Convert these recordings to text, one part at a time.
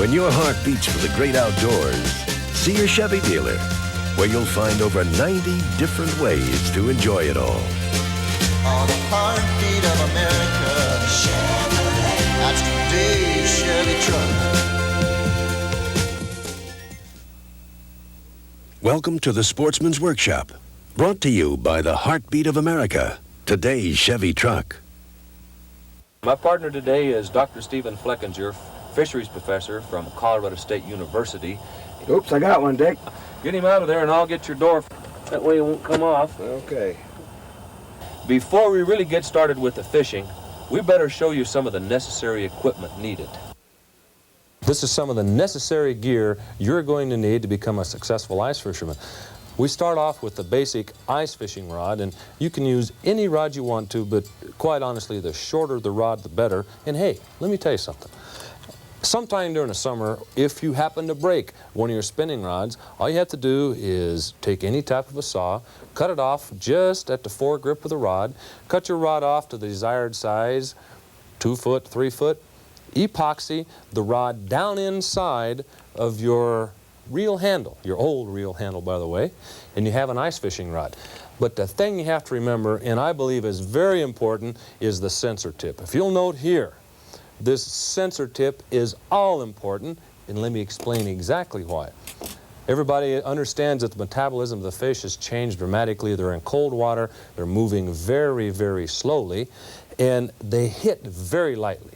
When your heart beats for the great outdoors, see your Chevy dealer, where you'll find over 90 different ways to enjoy it all. On the heartbeat of America, Chevrolet. That's today's Chevy truck. Welcome to the Sportsman's Workshop, brought to you by the Heartbeat of America, today's Chevy truck. My partner today is Dr. Stephen Fleckinger, fisheries professor from Colorado State University. Oops, I got one, Dick. Get him out of there and I'll get your door. That way it won't come off. Okay. Before we really get started with the fishing, we better show you some of the necessary equipment needed. This is some of the necessary gear you're going to need to become a successful ice fisherman. We start off with the basic ice fishing rod, and you can use any rod you want to, but quite honestly, the shorter the rod, the better. And hey, let me tell you something. Sometime during the summer, if you happen to break one of your spinning rods, all you have to do is take any type of a saw, cut it off just at the foregrip of the rod, cut your rod off to the desired size, 2 foot, 3 foot, epoxy the rod down inside of your reel handle, your old reel handle, by the way, and you have an ice fishing rod. But the thing you have to remember, and I believe is very important, is the sensor tip. If you'll note here, this sensor tip is all important, and let me explain exactly why. Everybody understands that the metabolism of the fish has changed dramatically. They're in cold water, they're moving very, very slowly, and they hit very lightly.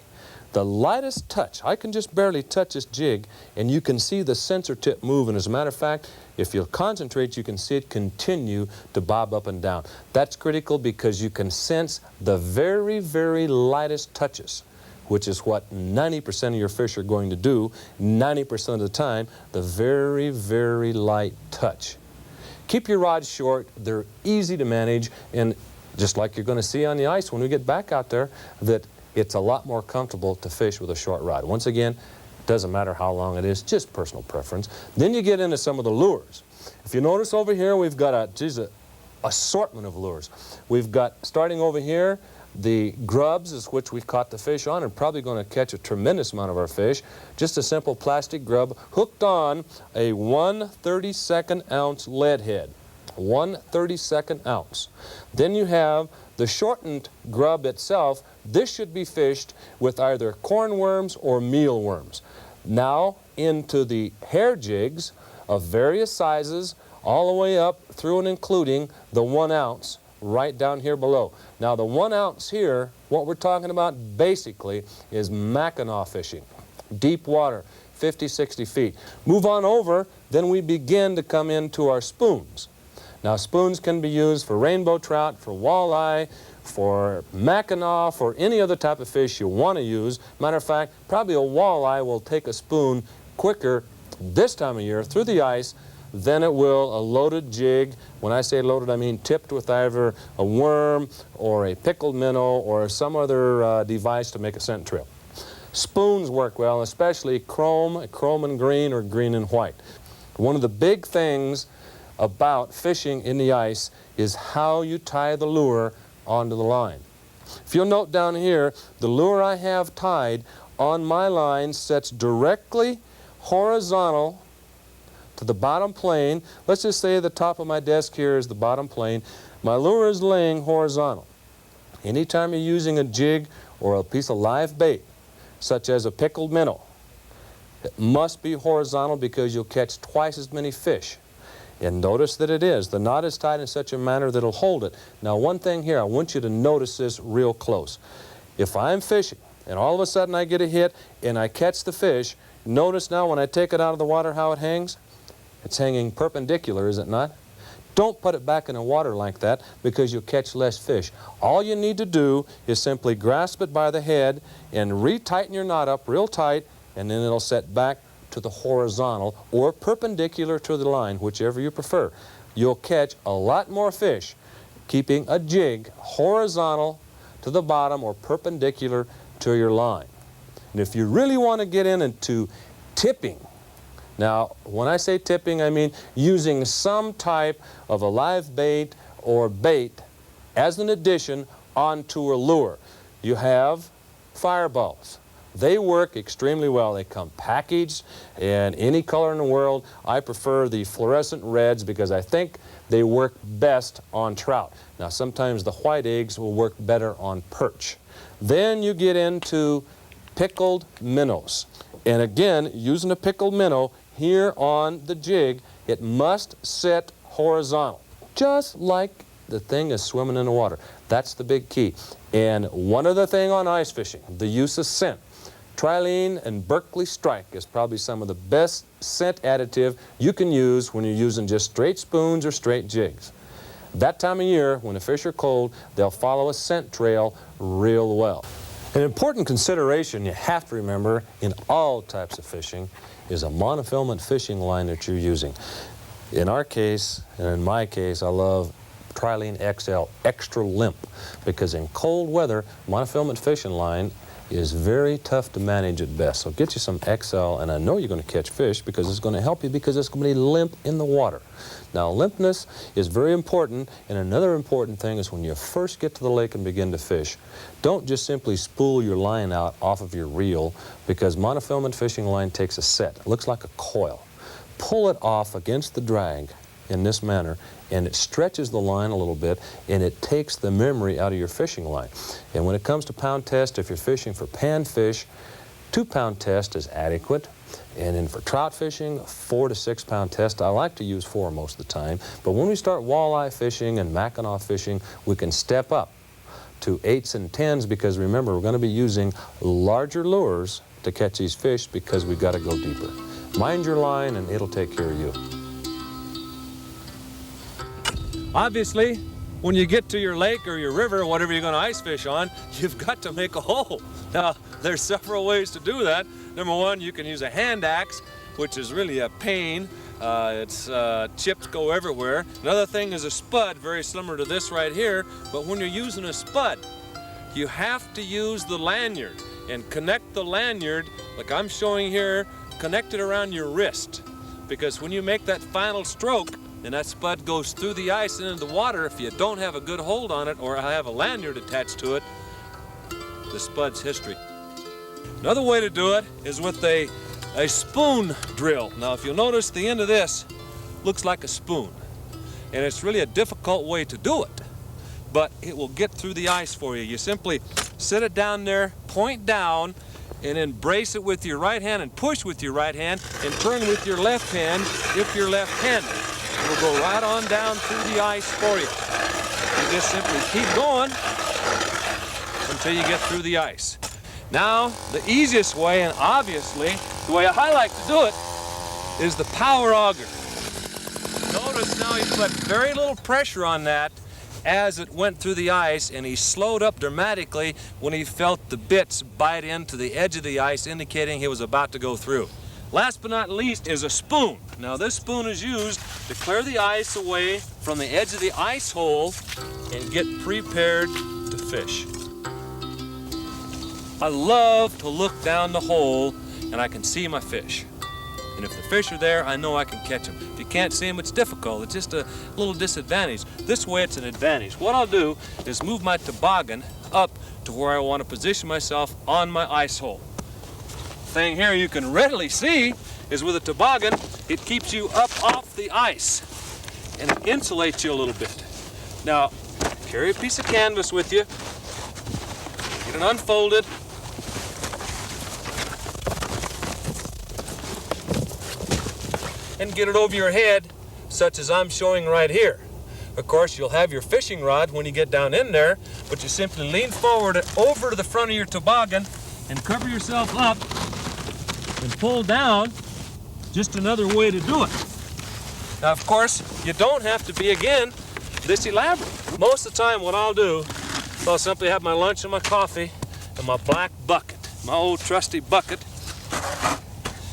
The lightest touch, I can just barely touch this jig, and you can see the sensor tip move. And as a matter of fact, if you'll concentrate, you can see it continue to bob up and down. That's critical because you can sense the very, very lightest touches, which is what 90% of your fish are going to do, 90% of the time, the very, very light touch. Keep your rods short, they're easy to manage, and just like you're going to see on the ice when we get back out there, that it's a lot more comfortable to fish with a short rod. Once again, doesn't matter how long it is, just personal preference. Then you get into some of the lures. If you notice over here, we've got a assortment of lures. We've got, starting over here, the grubs, is which we've caught the fish on, and probably going to catch a tremendous amount of our fish. Just a simple plastic grub hooked on a 1/32 ounce lead head. 1/32 ounce. Then you have the shortened grub itself. This should be fished with either corn worms or mealworms. Now into the hair jigs of various sizes, all the way up through and including the 1 ounce right down here below. Now the 1 ounce here, what we're talking about basically is Mackinaw fishing. Deep water, 50, 60 feet. Move on over, then we begin to come into our spoons. Now spoons can be used for rainbow trout, for walleye, for Mackinaw, for any other type of fish you want to use. Matter of fact, probably a walleye will take a spoon quicker this time of year through the ice than it will a loaded jig. When I say loaded, I mean tipped with either a worm or a pickled minnow or some other device to make a scent trail. Spoons work well, especially chrome and green, or green and white. One of the big things about fishing in the ice is how you tie the lure onto the line. If you'll note down here, the lure I have tied on my line sets directly horizontal to the bottom plane. Let's just say the top of my desk here is the bottom plane. My lure is laying horizontal. Anytime you're using a jig or a piece of live bait, such as a pickled minnow, it must be horizontal because you'll catch twice as many fish. And notice that it is. The knot is tied in such a manner that it'll hold it. Now one thing here, I want you to notice this real close. If I'm fishing and all of a sudden I get a hit and I catch the fish, notice now when I take it out of the water how it hangs? It's hanging perpendicular, is it not? Don't put it back in the water like that because you'll catch less fish. All you need to do is simply grasp it by the head and retighten your knot up real tight, and then it'll set back to the horizontal or perpendicular to the line, whichever you prefer. You'll catch a lot more fish keeping a jig horizontal to the bottom or perpendicular to your line. And if you really want to get into tipping, now when I say tipping, I mean using some type of a live bait or bait as an addition onto a lure. You have fireballs, They work extremely well. They come packaged in any color in the world. I prefer the fluorescent reds because I think they work best on trout. Now sometimes the white eggs will work better on perch. Then you get into pickled minnows. And again, using a pickled minnow here on the jig, it must sit horizontal, just like the thing is swimming in the water. That's the big key. And one other thing on ice fishing, the use of scent. Trilene and Berkeley Strike is probably some of the best scent additive you can use when you're using just straight spoons or straight jigs. That time of year, when the fish are cold, they'll follow a scent trail real well. An important consideration you have to remember in all types of fishing is a monofilament fishing line that you're using. In our case, and in my case, I love Trilene XL Extra Limp because in cold weather, monofilament fishing line is very tough to manage at best. So get you some XL, and I know you're going to catch fish because it's going to help you because it's going to be limp in the water. Now, limpness is very important, and another important thing is when you first get to the lake and begin to fish, don't just simply spool your line out off of your reel because monofilament fishing line takes a set. It looks like a coil. Pull it off against the drag in this manner, and it stretches the line a little bit, and it takes the memory out of your fishing line. And when it comes to pound test, if you're fishing for panfish, 2-pound test is adequate. And then for trout fishing, 4 to 6 pound test. I like to use 4 most of the time. But when we start walleye fishing and Mackinaw fishing, we can step up to 8s and 10s because remember, we're going to be using larger lures to catch these fish because we've got to go deeper. Mind your line and it'll take care of you. Obviously, when you get to your lake or your river, or whatever you're going to ice fish on, you've got to make a hole. Now, there's several ways to do that. Number one, you can use a hand axe, which is really a pain. Chips go everywhere. Another thing is a spud, very similar to this right here. But when you're using a spud, you have to use the lanyard and connect the lanyard, like I'm showing here, connect it around your wrist. Because when you make that final stroke, and that spud goes through the ice and into the water, if you don't have a good hold on it or have a lanyard attached to it, the spud's history. Another way to do it is with a spoon drill. Now, if you'll notice, the end of this looks like a spoon. And it's really a difficult way to do it, but it will get through the ice for you. You simply sit it down there, point down, and then brace it with your right hand and push with your right hand and turn with your left hand if you're left-handed. It'll go right on down through the ice for you. You just simply keep going until you get through the ice. Now, the easiest way, and obviously the way I like to do it, is the power auger. Notice now he put very little pressure on that as it went through the ice, and he slowed up dramatically when he felt the bits bite into the edge of the ice, indicating he was about to go through. Last but not least is a spoon. Now this spoon is used to clear the ice away from the edge of the ice hole and get prepared to fish. I love to look down the hole and I can see my fish. And if the fish are there, I know I can catch them. If you can't see them, it's difficult. It's just a little disadvantage. This way, it's an advantage. What I'll do is move my toboggan up to where I want to position myself on my ice hole. Thing here you can readily see is with a toboggan, it keeps you up off the ice and it insulates you a little bit. Now, carry a piece of canvas with you, get it unfolded, and get it over your head, such as I'm showing right here. Of course, you'll have your fishing rod when you get down in there, but you simply lean forward over to the front of your toboggan and cover yourself up and pull down. Just another way to do it. Now, of course, you don't have to be, again, this elaborate. Most of the time, what I'll do, I'll simply have my lunch and my coffee and my black bucket, my old trusty bucket,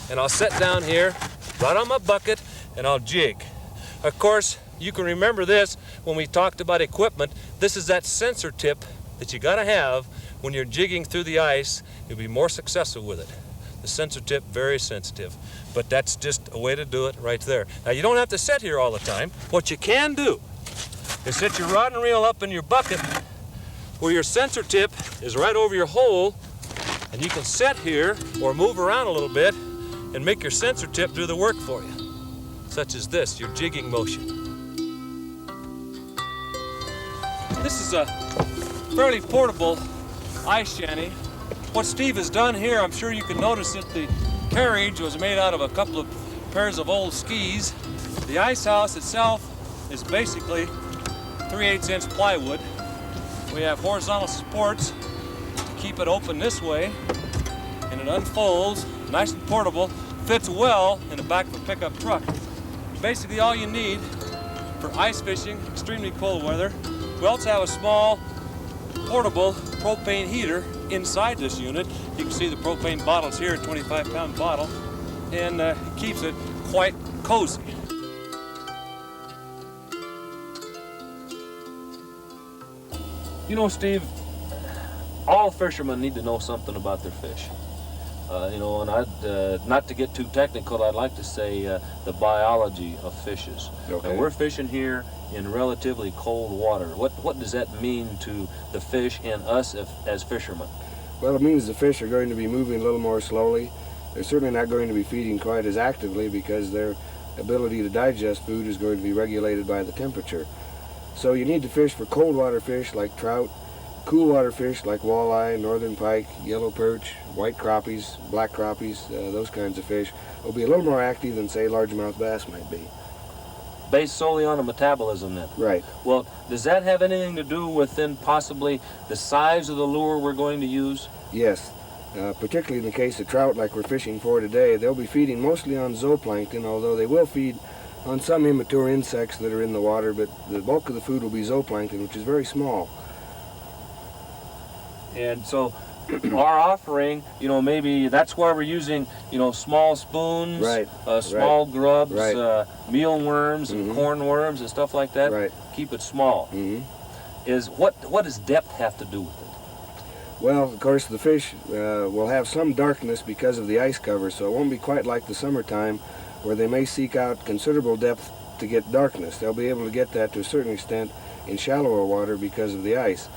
and I'll sit down here right on my bucket and I'll jig. Of course, you can remember this when we talked about equipment. This is that sensor tip that you gotta have when you're jigging through the ice. You'll be more successful with it. The sensor tip, very sensitive, but that's just a way to do it right there. Now, you don't have to sit here all the time. What you can do is set your rod and reel up in your bucket where your sensor tip is right over your hole, And you can set here or move around a little bit and make your sensor tip do the work for you, such as this, your jigging motion. This is a fairly portable ice shanty. What Steve has done here, I'm sure you can notice that the carriage was made out of a couple of pairs of old skis. The ice house itself is basically 3/8" plywood. We have horizontal supports to keep it open this way, and it unfolds, nice and portable, fits well in the back of a pickup truck. Basically all you need for ice fishing, extremely cold weather. We also have a small portable propane heater inside this unit. You can see the propane bottles here, a 25-pound bottle, and it keeps it quite cozy. You know, Steve, all fishermen need to know something about their fish. You know, and not to get too technical, I'd like to say the biology of fishes. Okay. Now, we're fishing here in relatively cold water. What does that mean to the fish and us as fishermen? Well, it means the fish are going to be moving a little more slowly. They're certainly not going to be feeding quite as actively because their ability to digest food is going to be regulated by the temperature. So you need to fish for cold water fish like trout, cool water fish like walleye, northern pike, yellow perch, white crappies, black crappies, those kinds of fish will be a little more active than, say, largemouth bass might be. Based solely on a metabolism then? Right. Well, does that have anything to do with then possibly the size of the lure we're going to use? Yes. Particularly in the case of trout like we're fishing for today, they'll be feeding mostly on zooplankton, although they will feed on some immature insects that are in the water, but the bulk of the food will be zooplankton, which is very small. And so our offering, you know, maybe that's why we're using, you know, small spoons, Right, small grubs, right. Mealworms and corn worms and stuff like that. Right. Keep it small. Is what does depth have to do with it? Well, of course, the fish will have some darkness because of the ice cover, so it won't be quite like the summertime where they may seek out considerable depth to get darkness. They'll be able to get that to a certain extent in shallower water because of the ice.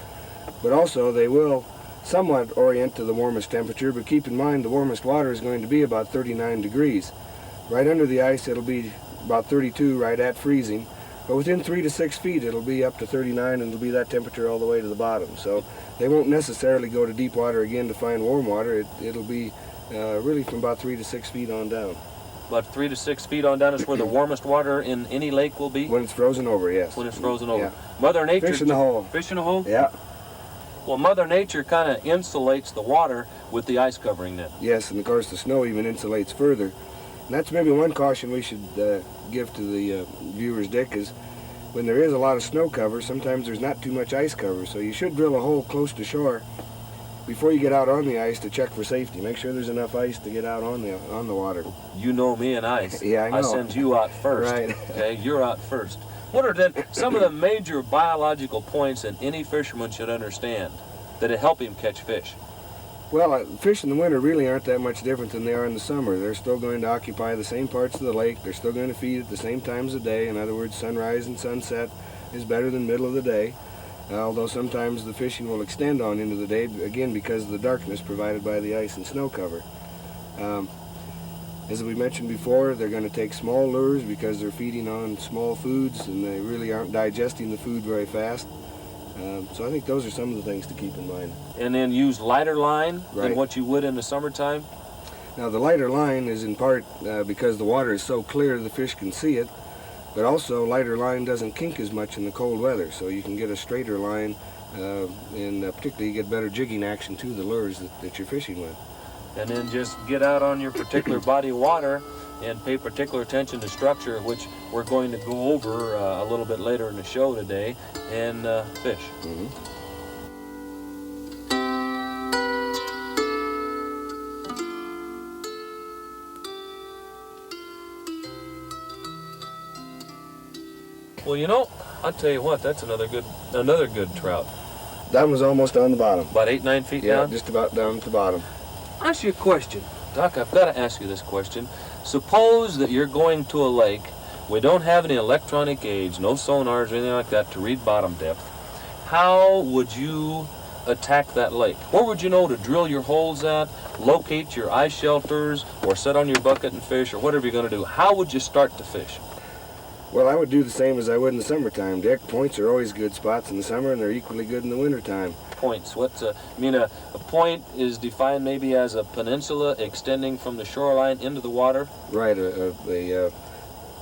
But also they will somewhat orient to the warmest temperature, but keep in mind the warmest water is going to be about 39 degrees. Right under the ice it'll be about 32, right at freezing, but within 3 to 6 feet it'll be up to 39 and it'll be that temperature all the way to the bottom. So they won't necessarily go to deep water again to find warm water. It'll be really from about 3 to 6 feet on down. About 3 to 6 feet on down is where the warmest water in any lake will be? When it's frozen over, yes. When it's frozen over. Yeah. Mother Nature... Fish in the hole. Fish in the hole? Yeah. Well, Mother Nature kind of insulates the water with the ice covering then. Yes, and of course the snow even insulates further. And that's maybe one caution we should give to the viewers, Dick, is when there is a lot of snow cover, sometimes there's not too much ice cover, so you should drill a hole close to shore before you get out on the ice to check for safety. Make sure there's enough ice to get out on the water. You know me and ice. Yeah, I know. I send you out first. Right. Okay, you're out first. What are then some of the major biological points that any fisherman should understand that help him catch fish? Well, fish in the winter really aren't that much different than they are in the summer. They're still going to occupy the same parts of the lake. They're still going to feed at the same times of day. In other words, sunrise and sunset is better than middle of the day. Although sometimes the fishing will extend on into the day, again because of the darkness provided by the ice and snow cover. As we mentioned before, they're going to take small lures because they're feeding on small foods and they really aren't digesting the food very fast. So I think those are some of the things to keep in mind. And then use lighter line Right. than what you would in the summertime? Now the lighter line is in part because the water is so clear the fish can see it, but also lighter line doesn't kink as much in the cold weather, so you can get a straighter line and particularly you get better jigging action to the lures that you're fishing with. And then just get out on your particular body of water and pay particular attention to structure, which we're going to go over a little bit later in the show today, and fish. Well, you know, I'll tell you what, that's another good trout. That was almost on the bottom. About 8-9 feet Yeah, down? just about down at the bottom. I'll ask you a question. Doc, I've got to ask you this question. Suppose that you're going to a lake. We don't have any electronic aids, no sonars or anything like that to read bottom depth. How would you attack that lake? Where would you know to drill your holes at, locate your ice shelters, or set on your bucket and fish, or whatever you're going to do? How would you start to fish? Well, I would do the same as I would in the summertime, Dick. Points are always good spots in the summer, and they're equally good in the wintertime. Points. What's a point is defined maybe as a peninsula extending from the shoreline into the water? Right, a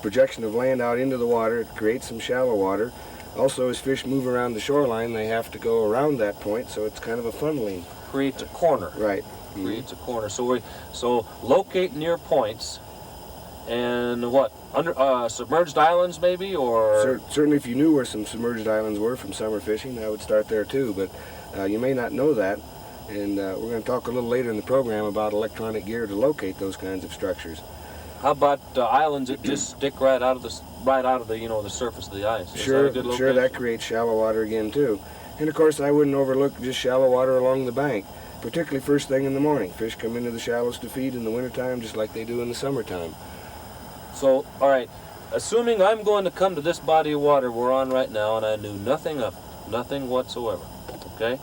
projection of land out into the water. It creates some shallow water. Also, as fish move around the shoreline, they have to go around that point, so it's kind of a funneling. Creates a corner. Right. Creates a corner. So locate near points, and what? Under submerged islands maybe, or? Certainly if you knew where some submerged islands were from summer fishing, I would start there too, but you may not know that, and we're going to talk a little later in the program about electronic gear to locate those kinds of structures. How about islands that just stick right out of the the surface of the ice? Sure, that creates shallow water again too. And of course I wouldn't overlook just shallow water along the bank, particularly first thing in the morning. Fish come into the shallows to feed in the wintertime just like they do in the summertime. So, all right, assuming I'm going to come to this body of water we're on right now and I knew nothing of it, nothing whatsoever, okay?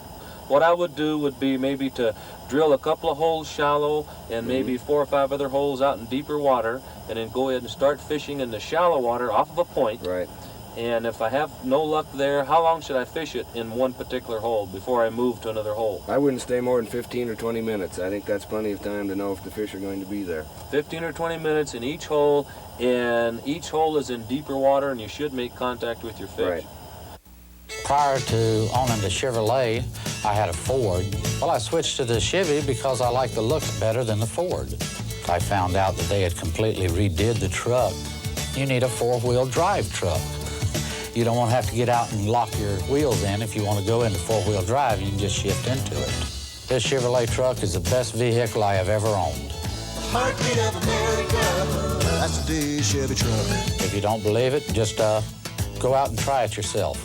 What I would do would be maybe to drill a couple of holes shallow and maybe 4 or 5 other holes out in deeper water, and then go ahead and start fishing in the shallow water off of a point. Right. And if I have no luck there, how long should I fish it in one particular hole before I move to another hole? I wouldn't stay more than 15 or 20 minutes. I think that's plenty of time to know if the fish are going to be there. 15 or 20 minutes in each hole, and each hole is in deeper water, and you should make contact with your fish. Right. Prior to owning the Chevrolet, I had a Ford. Well, I switched to the Chevy because I like the look better than the Ford. I found out that they had completely redid the truck. You need a 4-wheel drive truck. You don't want to have to get out and lock your wheels in. If you want to go into 4-wheel drive, you can just shift into it. This Chevrolet truck is the best vehicle I have ever owned. Heartbeat of America, that's today's Chevy truck. If you don't believe it, just go out and try it yourself.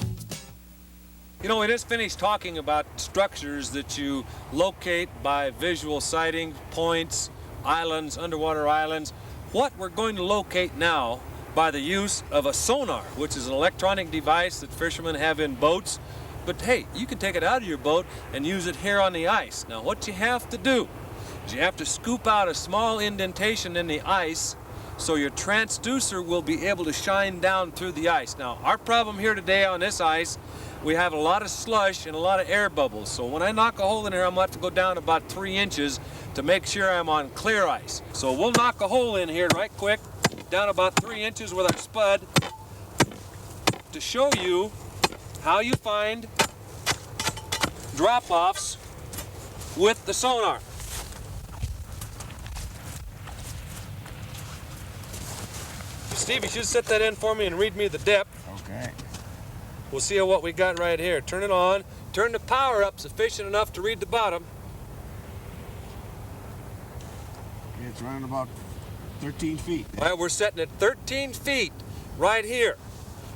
You know, we just finished talking about structures that you locate by visual sighting, points, islands, underwater islands. What we're going to locate now by the use of a sonar, which is an electronic device that fishermen have in boats. But hey, you can take it out of your boat and use it here on the ice. Now what you have to do is you have to scoop out a small indentation in the ice so your transducer will be able to shine down through the ice. Now our problem here today on this ice, we have a lot of slush and a lot of air bubbles. So when I knock a hole in there, I'm going to have to go down about 3 inches to make sure I'm on clear ice. So we'll knock a hole in here right quick, down about 3 inches with our spud, to show you how you find drop-offs with the sonar. Steve, you should set that in for me and read me the depth. Okay. We'll see what we got right here. Turn it on. Turn the power up sufficient enough to read the bottom. It's running about 13 feet. All right, we're setting at 13 feet right here.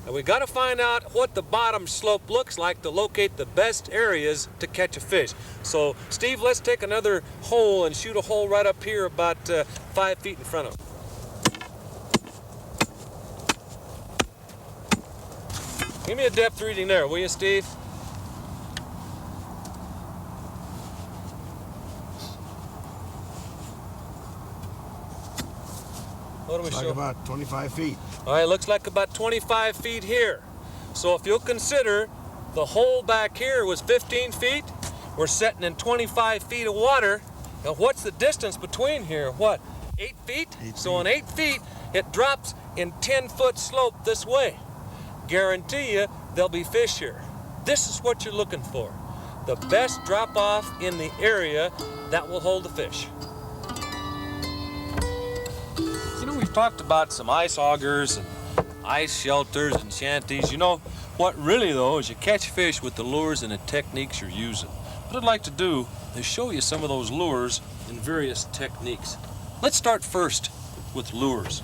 And we got to find out what the bottom slope looks like to locate the best areas to catch a fish. So, Steve, let's take another hole and shoot a hole right up here about 5 feet in front of it. Give me a depth reading there, will you, Steve? What do we show? Like about 25 feet. All right, looks like about 25 feet here. So if you'll consider the hole back here was 15 feet, we're setting in 25 feet of water. Now what's the distance between here? What, 8 feet? 8 So in feet. 8 feet, it drops in 10-foot slope this way. Guarantee you there'll be fish here. This is what you're looking for. The best drop off in the area that will hold the fish. You know, we've talked about some ice augers and ice shelters and shanties. You know, what really though is you catch fish with the lures and the techniques you're using. What I'd like to do is show you some of those lures and various techniques. Let's start first with lures.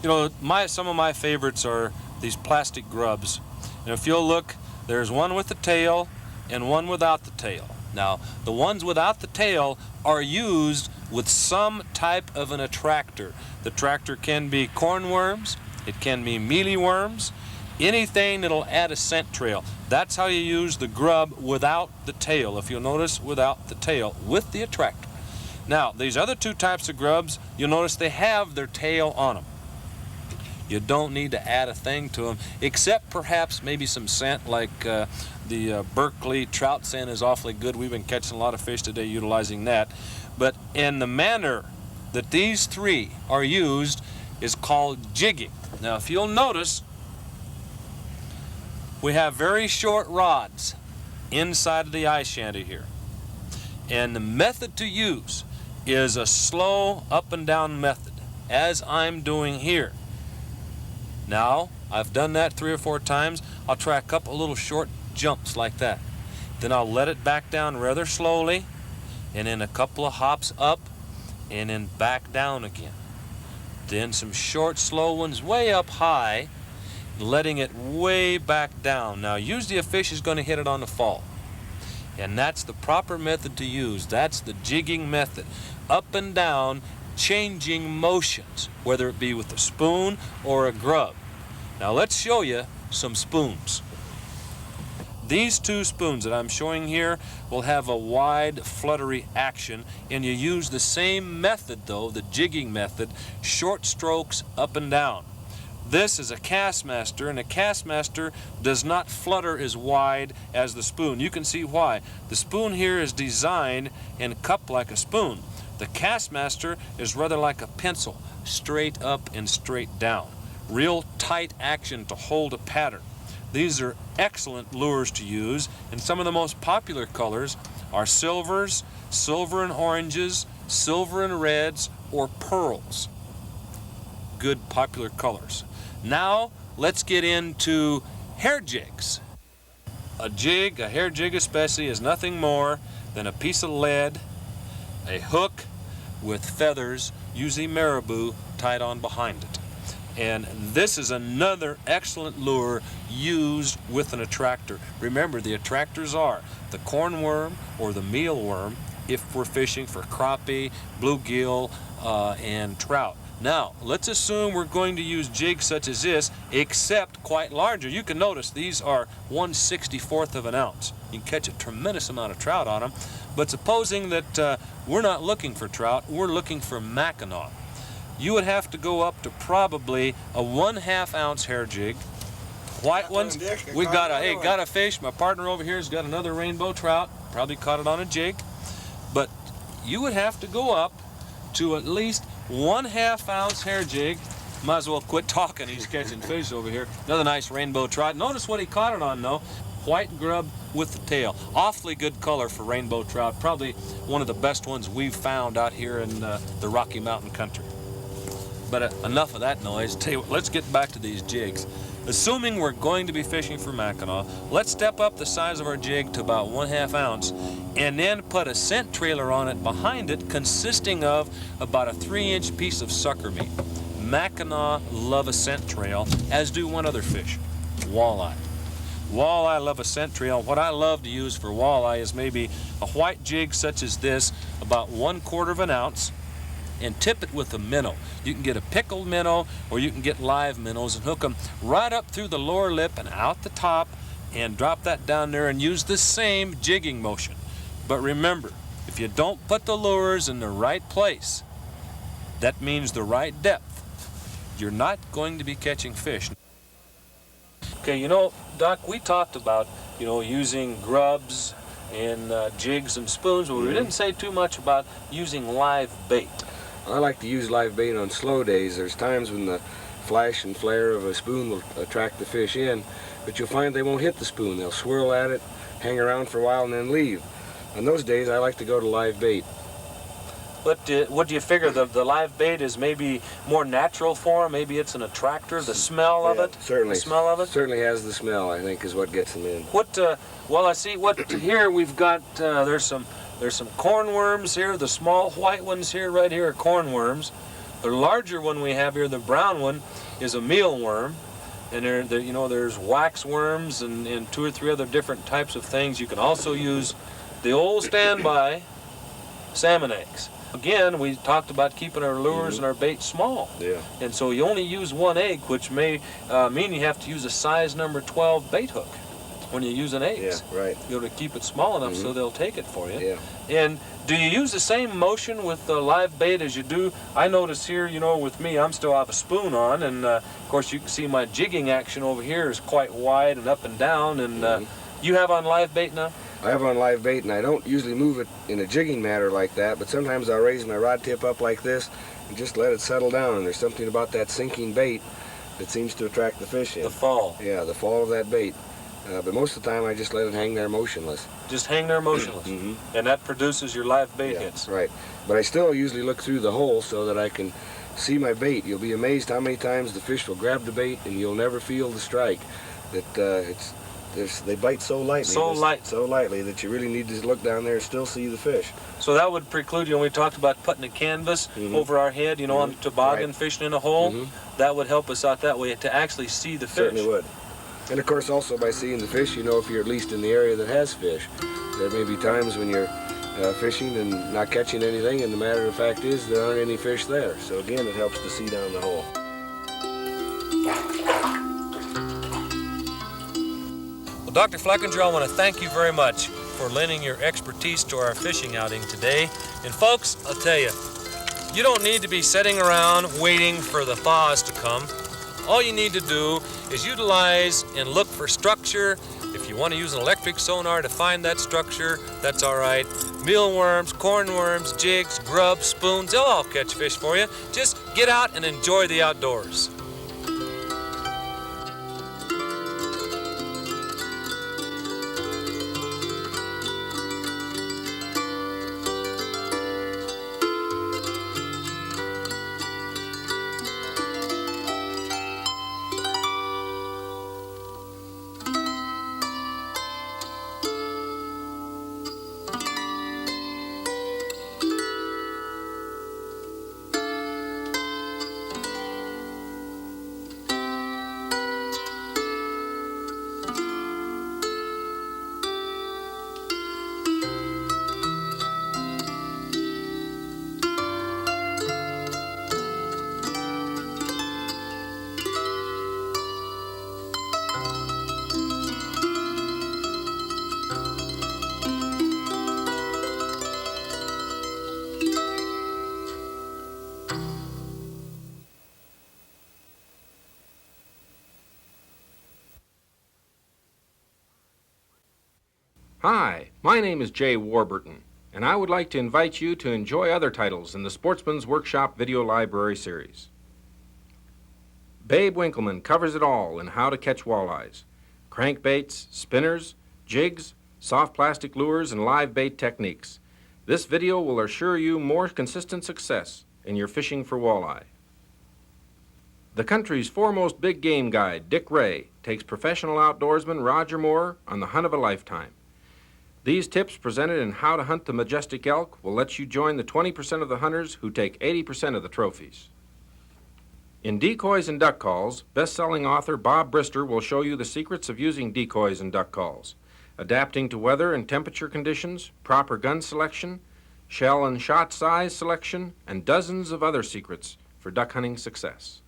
You know, some of my favorites are these plastic grubs. And if you'll look, there's one with the tail and one without the tail. Now, the ones without the tail are used with some type of an attractor. The attractor can be cornworms, it can be mealyworms, anything that'll add a scent trail. That's how you use the grub without the tail. If you'll notice, without the tail, with the attractor. Now, these other two types of grubs, you'll notice they have their tail on them. You don't need to add a thing to them, except perhaps maybe some scent, like the Berkeley trout scent is awfully good. We've been catching a lot of fish today utilizing that. But in the manner that these three are used is called jigging. Now, if you'll notice, we have very short rods inside of the eye shanty here. And the method to use is a slow up and down method, as I'm doing here. Now, I've done that 3 or 4 times. I'll try a couple little short jumps like that. Then I'll let it back down rather slowly, and then a couple of hops up, and then back down again. Then some short, slow ones way up high, letting it way back down. Now, usually a fish is going to hit it on the fall. And that's the proper method to use. That's the jigging method. Up and down, changing motions, whether it be with a spoon or a grub. Now let's show you some spoons. These two spoons that I'm showing here will have a wide fluttery action, and you use the same method though, the jigging method, short strokes up and down. This is a Castmaster, and a Castmaster does not flutter as wide as the spoon. You can see why. The spoon here is designed and cupped like a spoon. The Castmaster is rather like a pencil, straight up and straight down. Real tight action to hold a pattern. These are excellent lures to use, and some of the most popular colors are silvers, silver and oranges, silver and reds, or pearls. Good popular colors. Now, let's get into hair jigs. A jig, a hair jig especially, is nothing more than a piece of lead, a hook with feathers, usually marabou, tied on behind it. And this is another excellent lure used with an attractor. Remember, the attractors are the cornworm or the mealworm if we're fishing for crappie, bluegill, and trout. Now, let's assume we're going to use jigs such as this, except quite larger. You can notice these are 1/64th of an ounce. You can catch a tremendous amount of trout on them. But supposing that we're not looking for trout, we're looking for Mackinaw. You would have to go up to probably a 1/2 ounce hair jig. White ones, we got a fish. My partner over here has got another rainbow trout. Probably caught it on a jig. But you would have to go up to at least 1/2 ounce hair jig. Might as well quit talking. He's catching fish over here. Another nice rainbow trout. Notice what he caught it on though. White grub with the tail. Awfully good color for rainbow trout. Probably one of the best ones we've found out here in the Rocky Mountain country. But enough of that noise. Tell you what, let's get back to these jigs. Assuming we're going to be fishing for Mackinaw, let's step up the size of our jig to about 1/2 ounce and then put a scent trailer on it behind it consisting of about a 3-inch piece of sucker meat. Mackinaw love a scent trail, as do one other fish, walleye. Walleye love a scent trail. What I love to use for walleye is maybe a white jig such as this, about 1/4 of an ounce, and tip it with a minnow. You can get a pickled minnow or you can get live minnows and hook them right up through the lower lip and out the top and drop that down there and use the same jigging motion. But remember, if you don't put the lures in the right place, that means the right depth, you're not going to be catching fish. Okay, you know, Doc, we talked about, using grubs and jigs and spoons, but we didn't say too much about using live bait. I like to use live bait on slow days. There's times when the flash and flare of a spoon will attract the fish in, but you'll find they won't hit the spoon. They'll swirl at it, hang around for a while, and then leave. On those days, I like to go to live bait. But what do you figure? The live bait is maybe more natural for them? Maybe it's an attractor, the smell of it? Certainly. The smell of it? Certainly has the smell, I think, is what gets them in. Well, I see here we've got, there's some cornworms here. The small white ones here, right here, are cornworms. The larger one we have here, the brown one, is a mealworm. And there's wax worms and 2 or 3 other different types of things. You can also use the old standby salmon eggs. Again, we talked about keeping our lures and our bait small. Yeah. And so you only use one egg, which may mean you have to use a size number 12 bait hook when you're using eggs. Yeah, right. You know, to keep it small enough so they'll take it for you. Yeah. And do you use the same motion with the live bait as you do? I notice here, you know, with me, I'm still have a spoon on, and of course you can see my jigging action over here is quite wide and up and down. And you have on live bait now? I have on live bait, and I don't usually move it in a jigging manner like that, but sometimes I'll raise my rod tip up like this and just let it settle down. And there's something about that sinking bait that seems to attract the fish in. The fall. Yeah, the fall of that bait. But most of the time I just let it hang there motionless. Just hang there motionless. And that produces your live bait hits. Right. But I still usually look through the hole so that I can see my bait. You'll be amazed how many times the fish will grab the bait and you'll never feel the strike. That they bite so lightly. So lightly that you really need to look down there and still see the fish. So that would preclude, you know, we talked about putting a canvas over our head, you know, on the toboggan, fishing in a hole. That would help us out that way to actually see the fish. Certainly would. And of course also by seeing the fish, you know if you're at least in the area that has fish. There may be times when you're fishing and not catching anything, and the matter of fact is there aren't any fish there. So again, it helps to see down the hole. Well, Dr. Fleckinger, I want to thank you very much for lending your expertise to our fishing outing today. And folks, I'll tell you, you don't need to be sitting around waiting for the thaws to come. All you need to do is utilize and look for structure. If you want to use an electric sonar to find that structure, that's all right. Mealworms, cornworms, jigs, grubs, spoons, they'll all catch fish for you. Just get out and enjoy the outdoors. Hi, my name is Jay Warburton, and I would like to invite you to enjoy other titles in the Sportsman's Workshop Video Library series. Babe Winkleman covers it all in how to catch walleyes, crankbaits, spinners, jigs, soft plastic lures, and live bait techniques. This video will assure you more consistent success in your fishing for walleye. The country's foremost big game guide, Dick Ray, takes professional outdoorsman Roger Moore on the hunt of a lifetime. These tips presented in How to Hunt the Majestic Elk will let you join the 20% of the hunters who take 80% of the trophies. In Decoys and Duck Calls, best-selling author Bob Brister will show you the secrets of using decoys and duck calls, adapting to weather and temperature conditions, proper gun selection, shell and shot size selection, and dozens of other secrets for duck hunting success.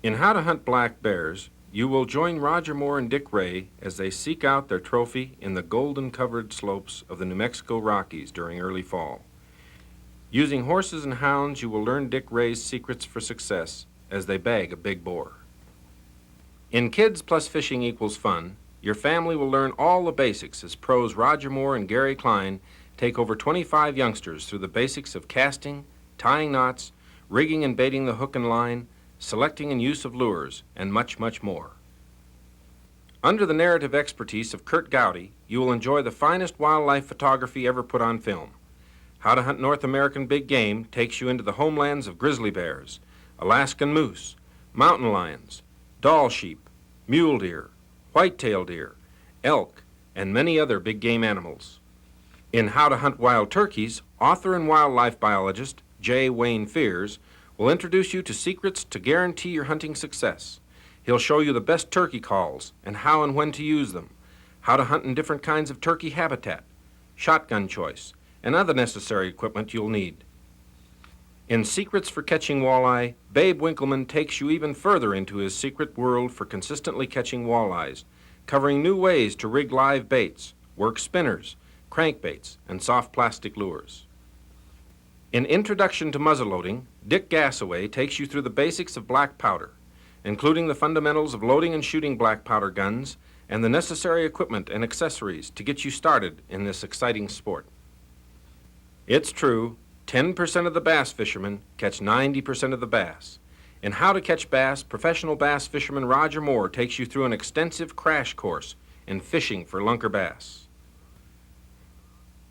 In How to Hunt Black Bears, you will join Roger Moore and Dick Ray as they seek out their trophy in the golden-covered slopes of the New Mexico Rockies during early fall. Using horses and hounds, you will learn Dick Ray's secrets for success as they bag a big boar. In Kids Plus Fishing Equals Fun, your family will learn all the basics as pros Roger Moore and Gary Klein take over 25 youngsters through the basics of casting, tying knots, rigging and baiting the hook and line, selecting and use of lures, and much, much more. Under the narrative expertise of Kurt Gowdy, you will enjoy the finest wildlife photography ever put on film. How to Hunt North American Big Game takes you into the homelands of grizzly bears, Alaskan moose, mountain lions, Dall sheep, mule deer, white-tailed deer, elk, and many other big game animals. In How to Hunt Wild Turkeys, author and wildlife biologist J. Wayne Fears will introduce you to secrets to guarantee your hunting success. He'll show you the best turkey calls and how and when to use them, how to hunt in different kinds of turkey habitat, shotgun choice, and other necessary equipment you'll need. In Secrets for Catching Walleye, Babe Winkleman takes you even further into his secret world for consistently catching walleyes, covering new ways to rig live baits, work spinners, crankbaits, and soft plastic lures. In Introduction to Muzzleloading, Dick Gasaway takes you through the basics of black powder, including the fundamentals of loading and shooting black powder guns and the necessary equipment and accessories to get you started in this exciting sport. It's true, 10% of the bass fishermen catch 90% of the bass. In How to Catch Bass, professional bass fisherman Roger Moore takes you through an extensive crash course in fishing for lunker bass.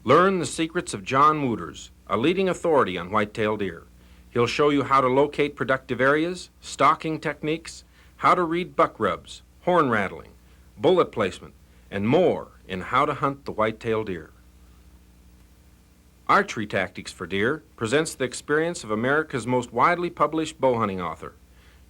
Learn the secrets of John Wooters, a leading authority on whitetail deer. He'll show you how to locate productive areas, stalking techniques, how to read buck rubs, horn rattling, bullet placement, and more in How to Hunt the Whitetail Deer. Archery Tactics for Deer presents the experience of America's most widely published bow hunting author,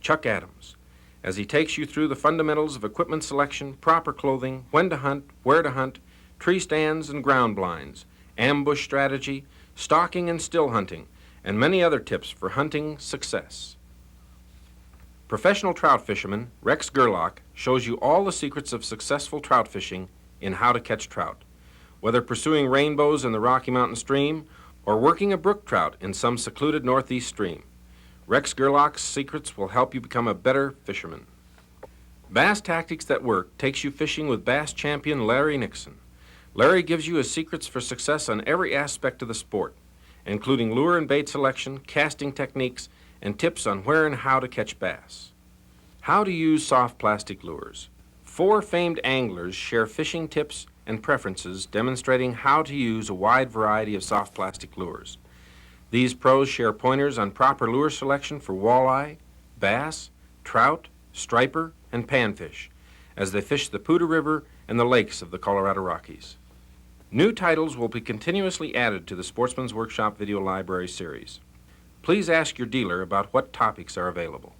Chuck Adams, as he takes you through the fundamentals of equipment selection, proper clothing, when to hunt, where to hunt, tree stands and ground blinds, ambush strategy, stalking and still hunting, and many other tips for hunting success. Professional trout fisherman Rex Gerlach shows you all the secrets of successful trout fishing in How to Catch Trout, whether pursuing rainbows in the Rocky Mountain stream or working a brook trout in some secluded northeast stream. Rex Gerlach's secrets will help you become a better fisherman. Bass Tactics That Work takes you fishing with bass champion Larry Nixon. Larry gives you his secrets for success on every aspect of the sport, including lure and bait selection, casting techniques, and tips on where and how to catch bass. How to use soft plastic lures. 4 famed anglers share fishing tips and preferences demonstrating how to use a wide variety of soft plastic lures. These pros share pointers on proper lure selection for walleye, bass, trout, striper, and panfish as they fish the Poudre River and the lakes of the Colorado Rockies. New titles will be continuously added to the Sportsman's Workshop Video Library series. Please ask your dealer about what topics are available.